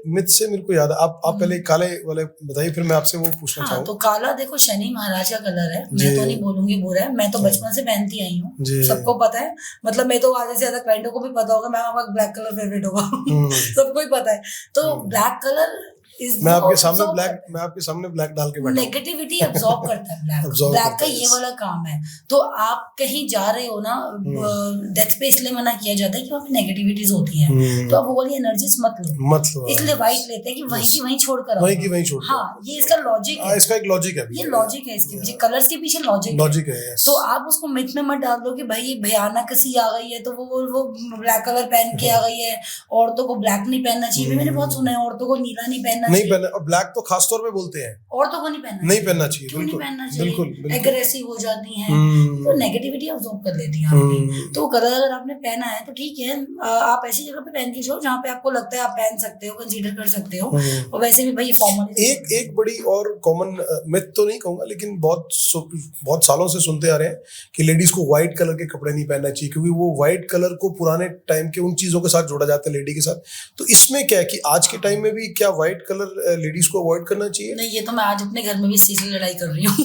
मिथ से मेरे को याद है, आप पहले काले वाले बताइए, फिर मैं आपसे वो पूछना चाहूँगा। तो काला देखो शनि महाराज का कलर है, मैं तो नहीं बोलूंगी बुरा है, मैं तो बचपन से पहनती आई हूँ, सबको पता है। मतलब मैं तो आधे से ज्यादा क्लाइंटों को भी पता होगा, मैं ब्लैक कलर फेवरेट होगा, सबको ही पता है। तो ब्लैक कलर मैं आपके सामने ब्लैक डाल के बैठा, नेगेटिविटी अब्सॉर्ब करता है ब्लैक का ये वाला काम है। तो आप कहीं जा रहे हो ना, डेथ पे इसलिए मना किया जाता है कि वहाँ पे नेगेटिविटीज होती हैं, तो आप वो वाली एनर्जीज मत लो, इसलिए व्हाइट लेते हैं कि वहीं की वहीं छोड़कर, हाँ, ये इसका लॉजिक है, इसका एक लॉजिक है, ये लॉजिक है इसके पीछे, कलर्स के पीछे लॉजिक है। तो आप उसको मिथ में मत डाल दो कि भाई भयानक सी आ गई है तो वो ब्लैक कलर पहन के आ गई है, औरतों को ब्लैक नहीं पहनना चाहिए। मैंने बहुत सुना है औरतों को नीला नहीं पहनना, और ब्लैक तो खास तौर पे बोलते हैं औरतों को नहीं पहनना चाहिए, बिल्कुल एग्रेसिव हो जाती हैं, तो नेगेटिविटी अब्सॉर्ब कर लेती हैं आपकी। तो कलर अगर आपने पहना है तो ठीक है, आप ऐसी जगह पे पहन के जाओ जहाँ पे आपको लगता है आप पहन सकते हो, कंसीडर कर सकते हो। और वैसे भी भाई फॉर्मल एक बड़ी और कॉमन मिथ तो नहीं कहूंगा, लेकिन बहुत सालों से सुनते आ रहे हैं कि लेडीज को व्हाइट कलर के कपड़े नहीं पहनना चाहिए, क्योंकि वो व्हाइट कलर को पुराने टाइम के उन चीजों के साथ जोड़ा जाता है लेडी के साथ। तो इसमें क्या है कि आज के टाइम में भी क्या व्हाइट कलर लेडीज को अवॉइड करना चाहिए? नहीं, ये तो मैं आज अपने घर में भी इस चीज से लड़ाई कर रही हूँ।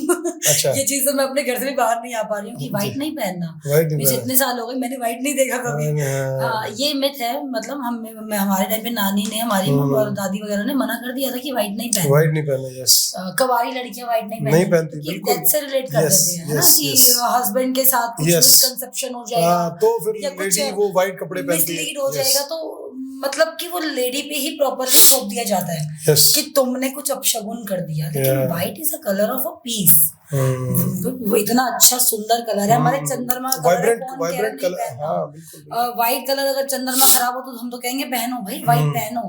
अच्छा। ये चीज तो मैं अपने घर से भी बाहर नहीं आ पा रही हूँ कि व्हाइट नहीं पहनना। मुझे इतने साल हो गए, मैंने व्हाइट नहीं देखा कभी। ये मिथ है, मतलब हमारे टाइम पे नानी ने, हमारी और दादी वगैरह ने मना कर दिया था कि व्हाइट नहीं पहनना। यस। कवारी लड़कियां व्हाइट नहीं पहनती, डेथ से रिलेट कर देते हैं ना, कि हस्बैंड के साथ कुछ मिसकंसेप्शन हो जाएगा, तो फिर लेडी वो व्हाइट कपड़े पहनती है, मिसलीड हो जाएगा, तो मतलब कि वो लेडी पे ही प्रॉपरली थोप दिया जाता है कि तुमने कुछ अपशगुन कर दिया। लेकिन white is a colour of a peace, वो इतना अच्छा सुंदर कलर है, हमारे चंद्रमा वाइब्रेंट कलर। व्हाइट कलर अगर चंद्रमा खराब हो तो हम तो कहेंगे पहनो भाई, व्हाइट पहनो।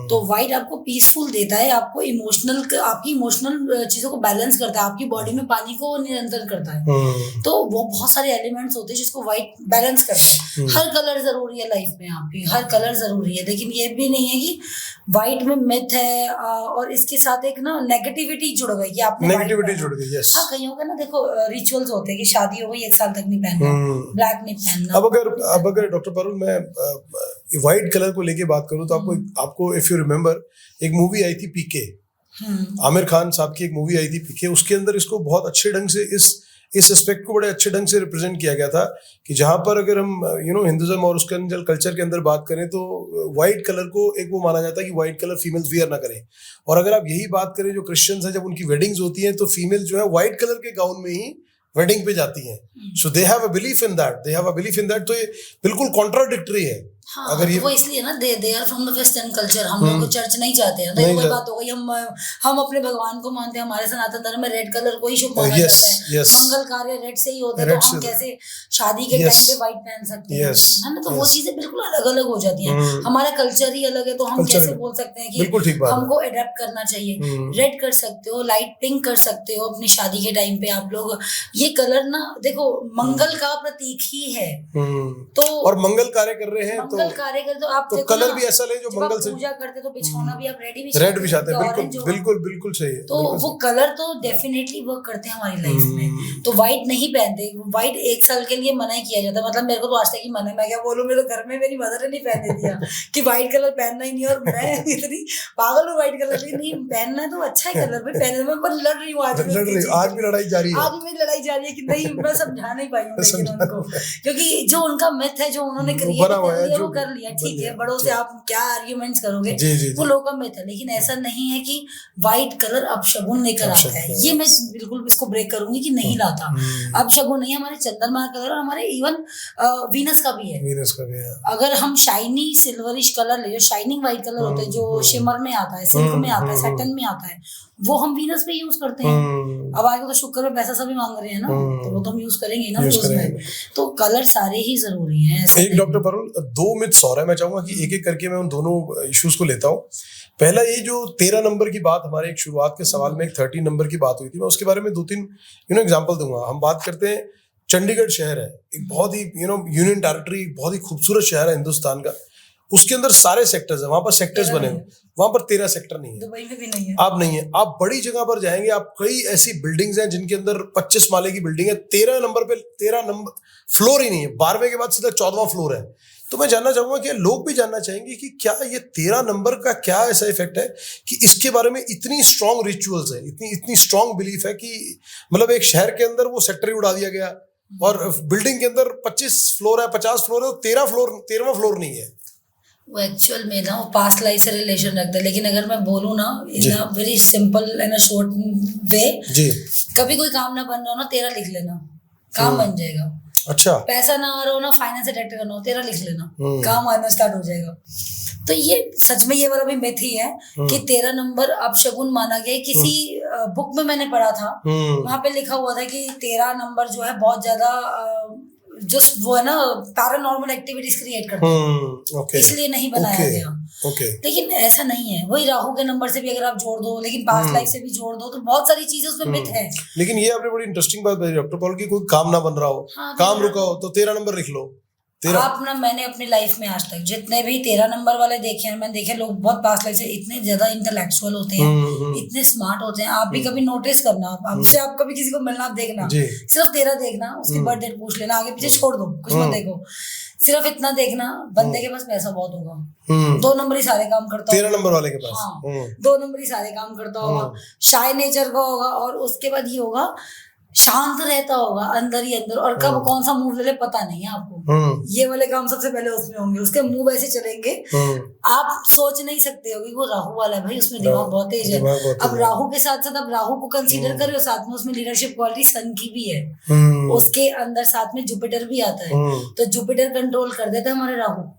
तो व्हाइट आपको पीसफुल देता है, आपको आपकी इमोशनल चीजों को बैलेंस करता है, आपकी बॉडी में पानी को नियंत्रण करता है। तो वो बहुत सारे एलिमेंट्स होते हैं जिसको व्हाइट बैलेंस करता है। हर कलर जरूरी है लाइफ में, आपकी हर कलर जरूरी है, लेकिन ये भी नहीं है कि व्हाइट में मिथ है और इसके साथ एक ना नेगेटिविटी जुड़ गई कि आपने नेगेटिविटी जुड़ गई। यस। हाँ, कहीं होगा ना, देखो रिचुअल्स होते हैं कि शादी हो गई 1 साल तक नहीं पहनना, ब्लैक नहीं पहनना। अब अगर डॉक्टर पारुल मैं व्हाइट कलर को लेके बात करूं तो आपको इफ यू रिमेम्बर एक मूवी आई थी पीके, आमिर खान साहब की एक मूवी आई थी पीके, उसके अंदर इसको बहुत अच्छे ढंग से इस एस्पेक्ट को बड़े अच्छे ढंग से रिप्रेजेंट किया गया था कि जहां पर अगर हम हिंदुइज्म और उसके अंदर कल्चर के अंदर बात करें तो व्हाइट कलर को एक वो माना जाता है कि व्हाइट कलर फीमेल्स वियर ना करें। और अगर आप यही बात करें जो क्रिश्चियंस हैं, जब उनकी वेडिंग्स होती हैं तो फीमेल जो है व्हाइट कलर के गाउन में ही वेडिंग पे जाती हैं। So they have a belief in that, तो ये बिल्कुल कॉन्ट्राडिक्टरी है। हाँ, अगर ये वो इसलिए ना they are from the western culture, हम लोग चर्च नहीं जाते हैं, तो ये बात हो गई। हम अपने भगवान को मानते हैं, हमारे सनातन धर्म में रेड कलर को ही शुभ माना जाता है, मंगल कार्य रेड से ही होता है, तो हम कैसे शादी के टाइम पे व्हाइट पहन सकते हैं, है ना? तो वो चीजें बिल्कुल अलग अलग हो जाती हैं। हमारा कल्चर ही अलग है, तो हम कैसे बोल सकते हैं कि हमको अडेप्ट करना चाहिए। रेड कर सकते हो, लाइट पिंक कर सकते हो अपनी शादी के टाइम पे आप लोग। ये कलर ना देखो मंगल का प्रतीक ही है, तो और मंगल कार्य कर रहे हैं, मंगल कार्य कर, तो आप तो कलर भी ऐसा ले जो मंगल से पूजा करते तो बिछौना भी आप रेड बिछाते हैं। बिल्कुल सही है। तो वो कलर तो डेफिनेटली वर्क करते हैं हमारी लाइफ में। तो व्हाइट नहीं पहनते, व्हाइट 1 साल के लिए मना ही किया जाता है। मतलब मेरे को तो आज तक ही मना है, मैं क्या बोलूं, मेरे घर में मेरी मदर ने नहीं पहनने दिया कि व्हाइट कलर पहनना ही नहीं। और मैं इतनी पागल हूँ व्हाइट कलर भी नहीं पहनना है, तो अच्छा है कलर भी पहनना। मैं पर लड़ रही हूँ आज भी लड़ाई जारी है, आज भी मेरी लड़ाई जारी है कि नहीं, मैं समझा नहीं पाई हूँ उनको, क्योंकि जो उनका मिथ है जो उन्होंने क्रिएट वो कर लिया, ठीक है, बड़ों से आप क्या आर्ग्यूमेंट्स करोगे, जी, वो लोगों में था। लेकिन ऐसा नहीं है कि व्हाइट कलर अपशगुन लेकर आता है, ये मैं बिल्कुल इसको ब्रेक करूंगी कि नहीं लाता। अपशगुन नहीं, हमारे चंद्रमा का कलर, हमारे इवन वीनस का भी है। अगर हम शाइनी सिल्वरिश कलर ले, शाइनिंग व्हाइट कलर होते हैं, जो शिमर में आता है, सिल्क में आता है, सैटन में आता है, वो हम वीनस पे यूज करते हैं। अब आगे तो शुक्र में पैसा सभी मांग रहे हैं ना, तो वो तो हम यूज करेंगे ना उसमें। तो कलर सारे ही जरूरी हैं। एक डॉक्टर परुल, 2 मिथ्स और है, मैं चाहूंगा कि एक एक करके मैं उन दोनों इश्यूज को लेता हूँ। पहला, ये जो 13 नंबर की बात, हमारे एक शुरुआत के सवाल में एक 13 नंबर की बात हुई थी, मैं उसके बारे में 2-3 एग्जांपल दूंगा। हम बात करते हैं, चंडीगढ़ शहर है एक बहुत ही यूनियन टेरिटरी, बहुत ही खूबसूरत शहर है हिंदुस्तान का। उसके अंदर सारे सेक्टर्स हैं, वहां पर सेक्टर्स बने हुए, वहां पर 13 सेक्टर नहीं है। दुबई में भी नहीं है। आप नहीं है, आप बड़ी जगह पर जाएंगे, आप कई ऐसी बिल्डिंग्स हैं जिनके अंदर 25 माले की बिल्डिंग है, 13 नंबर पे 13 नंबर फ्लोर ही नहीं है, 12वें के बाद सीधा 14वां फ्लोर है। तो मैं जानना चाहूंगा कि लोग भी जानना चाहेंगे कि क्या ये 13 नंबर का क्या ऐसा इफेक्ट है कि इसके बारे में इतनी स्ट्रॉन्ग रिचुअल्स है, इतनी स्ट्रॉन्ग बिलीफ है कि मतलब एक शहर के अंदर वो सेक्टर ही उड़ा दिया गया, और बिल्डिंग के अंदर 25 फ्लोर है, 50 फ्लोर है, तो 13वां फ्लोर नहीं है। वो एक्चुअल में ना वो पास्ट लाइफ से रिलेशन रखता है। लेकिन अगर मैं बोलूँ ना in a very simple and short way, कभी कोई काम ना बन रहा हो ना, 13 लिख लेना, काम बन जाएगा। अच्छा, पैसा ना आ रहा हो ना, फाइनेंस अटेक्ट करना हो, 13 लिख लेना, काम आना स्टार्ट हो जाएगा। तो ये सच में ये वाला भी मिथ ही है कि 13 नंबर अपशगुन माना गया। किसी बुक में मैंने पढ़ा था, वहां पे लिखा हुआ था कि 13 नंबर जो है बहुत ज्यादा जो वो है ना पैरानॉर्मल एक्टिविटीज क्रिएट करते हैं, इसलिए नहीं बनाया गया। लेकिन ऐसा नहीं है, वही राहु के नंबर से भी अगर आप जोड़ दो, लेकिन पास्ट लाइफ से भी जोड़ दो, तो बहुत सारी चीजें उसमें मिथ है। लेकिन ये आपने बड़ी इंटरेस्टिंग बात बताई डॉक्टर पॉल की, कोई काम ना बन रहा हो, काम रुका हो, तो 13 नंबर लिख लो। आप ना, मैंने अपनी लाइफ में आज तक जितने भी 13 नंबर वाले देखे हैं, मैंने देखे लोग बहुत पास्ट लाइफ से इतने ज्यादा इंटेलेक्चुअल होते हैं, इतने स्मार्ट होते हैं। आप भी कभी नोटिस करना, आपसे आप कभी किसी को मिलना, आप देखना, सिर्फ 13 देखना, उसकी बर्थ डेट पूछ लेना, आगे पीछे छोड़ दो, कुछ मत देखो, सिर्फ इतना देखना, बंदे के पास पैसा बहुत होगा, 2 नंबर ही सारे काम करता होगा 13 नंबर वाले के पास। हाँ, 2 नंबर ही सारे काम करता होगा, शाय नेचर का होगा, और उसके बाद ये होगा शांत रहता होगा अंदर ही अंदर, और कब कौन सा मूव ले ले पता नहीं है आपको। ये वाले काम सबसे पहले उसमें होंगे, उसके मूव ऐसे चलेंगे, आप सोच नहीं सकते हो कि वो राहु वाला है भाई, उसमें दिमाग बहुत तेज है। अब राहु के साथ साथ अब राहु को कंसीडर करो, साथ में उसमें लीडरशिप क्वालिटी सन की भी है, उसके अंदर साथ में जुपिटर भी आता है, तो जुपिटर कंट्रोल कर देता है हमारे राहु।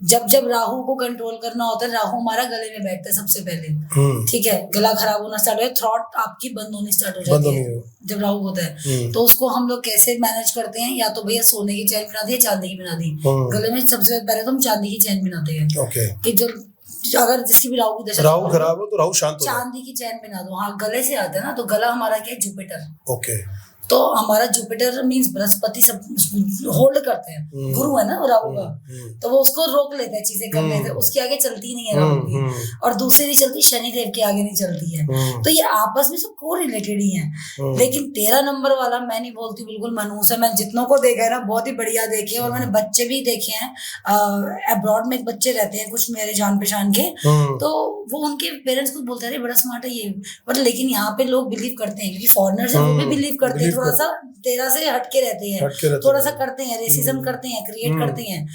जब राहु को कंट्रोल करना होता है, राहु हमारा गले में बैठता है सबसे पहले, ठीक है, गला खराब होना स्टार्ट हो, थ्रॉट आपकी बंद होनी स्टार्ट हो जाती है जब राहु होता है। तो उसको हम लोग कैसे मैनेज करते हैं, या तो भैया सोने की चैन पहना दी या चांदी की पहना दी। गले में सबसे पहले तो हम चांदी की चैन पहनाते हैं कि जो अगर जिसकी भी राहु की दशा, राहु खराब हो तो राहु शांत हो, चांदी की चैन पहना दो। हाँ, गले से आता है ना, तो गला हमारा क्या है, जुपिटर। ओके, तो हमारा जुपिटर मींस बृहस्पति सब होल्ड करते हैं, गुरु है ना राहु का, तो वो उसको रोक लेते हैं, चीजें कर लेते हैं, उसके आगे चलती नहीं है राहु की, और दूसरी नहीं चलती, शनिदेव के आगे नहीं चलती है। तो ये आपस में सब को रिलेटेड ही है। लेकिन 13 नंबर वाला मैं नहीं बोलती, बिल्कुल मनहूस है। मैं जितनों को देखा है ना, बहुत ही बढ़िया देखे, और मैंने बच्चे भी देखे हैं, अब्रॉड में बच्चे रहते हैं कुछ मेरे जान पहचान के, तो वो उनके पेरेंट्स को बोलते हैं बड़ा स्मार्ट है ये, बट लेकिन यहाँ पे लोग बिलीव करते हैं, क्योंकि फॉरेनर्स है वो भी बिलीव करते हैं, थोड़ा सा 13 से हटके रहते हैं, थोड़ा सा करते हैं, रेसिज्म करते हैं, क्रिएट करते हैं।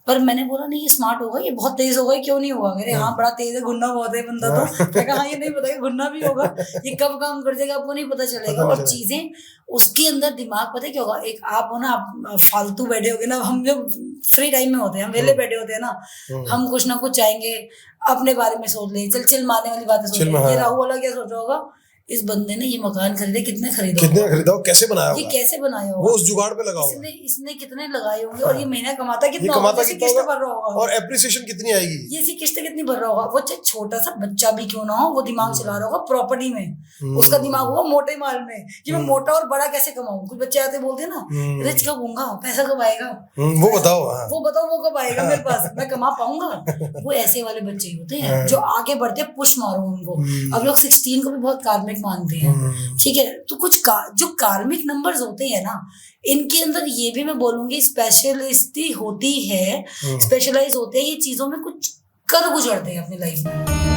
पर मैंने बोला नहीं, ये स्मार्ट होगा, ये बहुत तेज होगा, क्यों नहीं होगा? मेरे हाँ बड़ा तेज है, गुन्ना बहुत है बंदा, तो मैं कहा ये नहीं पता कि गुन्ना भी होगा, ये कब काम कर जाएगा आपको नहीं पता चलेगा। और चीजें उसके अंदर दिमाग पता है क्या होगा, एक आप हो ना, आप फालतू बैठे होगे ना, हम जब फ्री टाइम में होते हैं, हम वेले बैठे होते हैं ना, हम कुछ ना कुछ चाहेंगे, अपने बारे में सोच ले, चिल मारने वाली बातें सोच ले। ये राहु वाला क्या सोच रहा होगा, इस बंदे ने ये मकान खरीदे, कितने खरीदा, कैसे बनाया, ये कैसे बनाया होगा, वो उस जुगाड़ पे लगा होगा, इसने कितने लगाए होंगे, और ये महीना कमाता कितना होगा, किस्त भर रहा होगा, और एप्रिसिएशन कितनी आएगी, ये सी किस्त कितनी भर रहा होगा। वो चाहे छोटा सा बच्चा भी क्यों ना हो, वो दिमाग चला रहा होगा प्रॉपर्टी में, उसका दिमाग होगा मोटे माल में, कि मैं मोटा और बड़ा कैसे कमाऊं। कुछ बच्चे आते बोलते हैं ना, रिच कब होऊंगा, पैसा कब आएगा, वो बताओ वो कब आएगा मेरे पास, मैं कमा पाऊंगा। वो ऐसे वाले बच्चे ही होते हैं जो आगे बढ़ते, पुश मारो उनको। अब लोग 16 को भी बहुत कार्मिक मानते हैं, ठीक है, तो कुछ जो कार्मिक नंबर्स होते हैं ना, इनके अंदर ये भी मैं बोलूंगी स्पेशलिस्टी होती है, स्पेशलाइज होते हैं, ये चीजों में कुछ कर गुजरते हैं अपनी लाइफ में।